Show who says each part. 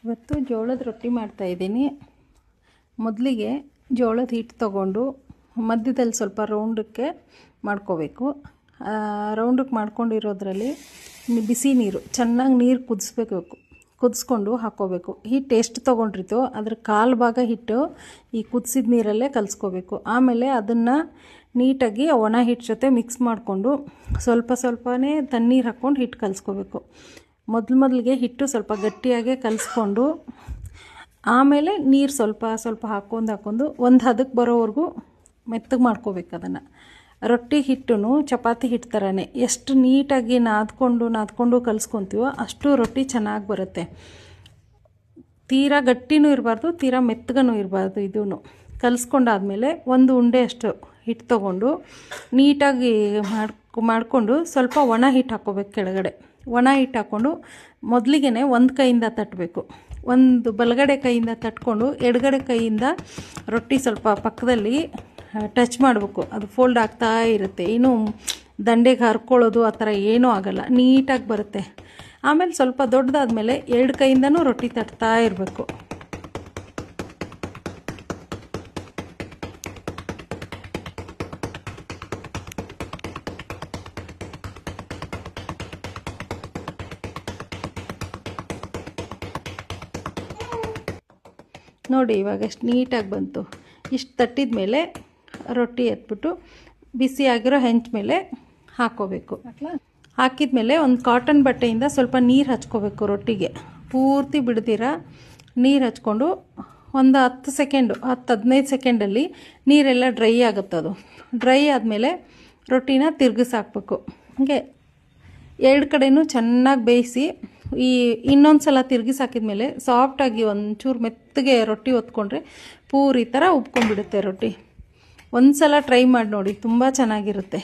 Speaker 1: ಇವತ್ತು ಜೋಳದ ರೊಟ್ಟಿ ಮಾಡ್ತಾಯಿದ್ದೀನಿ. ಮೊದಲಿಗೆ ಜೋಳದ ಹಿಟ್ಟು ತೊಗೊಂಡು ಮಧ್ಯದಲ್ಲಿ ಸ್ವಲ್ಪ ರೌಂಡಕ್ಕೆ ಮಾಡ್ಕೋಬೇಕು. ರೌಂಡಕ್ಕೆ ಮಾಡ್ಕೊಂಡಿರೋದ್ರಲ್ಲಿ ಬಿಸಿ ನೀರು ಚೆನ್ನಾಗಿ ನೀರು ಕುದಿಸ್ಕೊಂಡು ಹಾಕ್ಕೋಬೇಕು. ಹಿಟ್ಟು ಎಷ್ಟು ತೊಗೊಂಡಿರ್ತೋ ಅದ್ರ ಕಾಲು ಭಾಗ ಹಿಟ್ಟು ಈ ಕುದಿಸಿದ ನೀರಲ್ಲೇ ಕಲಿಸ್ಕೋಬೇಕು. ಆಮೇಲೆ ಅದನ್ನು ನೀಟಾಗಿ ಒಣ ಹಿಟ್ಟು ಜೊತೆ ಮಿಕ್ಸ್ ಮಾಡಿಕೊಂಡು ಸ್ವಲ್ಪನೇ ತಣ್ಣೀರು ಹಾಕ್ಕೊಂಡು ಹಿಟ್ಟು ಕಲಿಸ್ಕೋಬೇಕು. ಮೊದಲಿಗೆ ಹಿಟ್ಟು ಸ್ವಲ್ಪ ಗಟ್ಟಿಯಾಗೆ ಕಲಿಸ್ಕೊಂಡು ಆಮೇಲೆ ನೀರು ಸ್ವಲ್ಪ ಹಾಕ್ಕೊಂಡು ಒಂದು ಹದಕ್ಕೆ ಬರೋವರೆಗೂ ಮೆತ್ತಗೆ ಮಾಡ್ಕೋಬೇಕು. ಅದನ್ನು ರೊಟ್ಟಿ ಹಿಟ್ಟು ಚಪಾತಿ ಹಿಟ್ಟು ಥರನೇ ಎಷ್ಟು ನೀಟಾಗಿ ನಾದ್ಕೊಂಡು ಕಲಿಸ್ಕೊತೀವೋ ಅಷ್ಟು ರೊಟ್ಟಿ ಚೆನ್ನಾಗಿ ಬರುತ್ತೆ. ತೀರಾ ಗಟ್ಟಿನೂ ಇರಬಾರ್ದು, ತೀರಾ ಮೆತ್ತಗೂ ಇರಬಾರ್ದು. ಇದೂ ಕಲಿಸ್ಕೊಂಡಾದ್ಮೇಲೆ ಒಂದು ಉಂಡೆ ಅಷ್ಟು ಹಿಟ್ಟು ತೊಗೊಂಡು ನೀಟಾಗಿ ಮಾಡಿಕೊಂಡು ಸ್ವಲ್ಪ ಒಣ ಹಿಟ್ಟು ಹಾಕ್ಕೋಬೇಕು. ಕೆಳಗಡೆ ಒಣ ಹಿಟ್ಟು ಹಾಕ್ಕೊಂಡು ಮೊದಲಿಗೆ ಒಂದು ಕೈಯಿಂದ ತಟ್ಟಬೇಕು. ಒಂದು ಬಲಗಡೆ ಕೈಯಿಂದ ತಟ್ಕೊಂಡು ಎಡಗಡೆ ಕೈಯಿಂದ ರೊಟ್ಟಿ ಸ್ವಲ್ಪ ಪಕ್ಕದಲ್ಲಿ ಟಚ್ ಮಾಡಬೇಕು. ಅದು ಫೋಲ್ಡ್ ಆಗ್ತಾ ಇರುತ್ತೆ. ಇನ್ನೂ ದಂಡೆಗೆ ಹರ್ಕೊಳ್ಳೋದು ಆ ಥರ ಏನೂ ಆಗೋಲ್ಲ, ನೀಟಾಗಿ ಬರುತ್ತೆ. ಆಮೇಲೆ ಸ್ವಲ್ಪ ದೊಡ್ಡದಾದ್ಮೇಲೆ ಎರಡು ಕೈಯಿಂದನೂ ರೊಟ್ಟಿ ತಟ್ತಾ ಇರಬೇಕು. ನೋಡಿ ಇವಾಗ ಎಷ್ಟು ನೀಟಾಗಿ ಬಂತು. ಇಷ್ಟು ತಟ್ಟಿದ ಮೇಲೆ ರೊಟ್ಟಿ ಎತ್ಬಿಟ್ಟು ಬಿಸಿಯಾಗಿರೋ ಹೆಂಚು ಮೇಲೆ ಹಾಕ್ಕೋಬೇಕು. ಹಾಕಿದ ಮೇಲೆ ಒಂದು ಕಾಟನ್ ಬಟ್ಟೆಯಿಂದ ಸ್ವಲ್ಪ ನೀರು ಹಚ್ಕೋಬೇಕು. ರೊಟ್ಟಿಗೆ ಪೂರ್ತಿ ಬಿಡ್ದಿರ ನೀರು ಹಚ್ಕೊಂಡು ಒಂದು 10-15 ಸೆಕೆಂಡಲ್ಲಿ ನೀರೆಲ್ಲ ಡ್ರೈ ಆಗುತ್ತೆ. ಅದು ಡ್ರೈ ಆದಮೇಲೆ ರೊಟ್ಟಿನ ತಿರ್ಗಿಸಾಕ್ಬೇಕು. ಹಾಗೆ ಎರಡು ಕಡೆಯೂ ಚೆನ್ನಾಗಿ ಬೇಯಿಸಿ ಇನ್ನೊಂದು ಸಲ ತಿರ್ಗಿಸಾಕಿದ್ಮೇಲೆ ಸಾಫ್ಟಾಗಿ ಒಂಚೂರು ಮೆತ್ತಗೆ ರೊಟ್ಟಿ ಹೊತ್ಕೊಂಡ್ರೆ ಪೂರಿ ಥರ ಉಬ್ಕೊಂಡ್ಬಿಡುತ್ತೆ ರೊಟ್ಟಿ. ಒಂದು ಸಲ ಟ್ರೈ ಮಾಡಿ ನೋಡಿ, ತುಂಬ ಚೆನ್ನಾಗಿರುತ್ತೆ.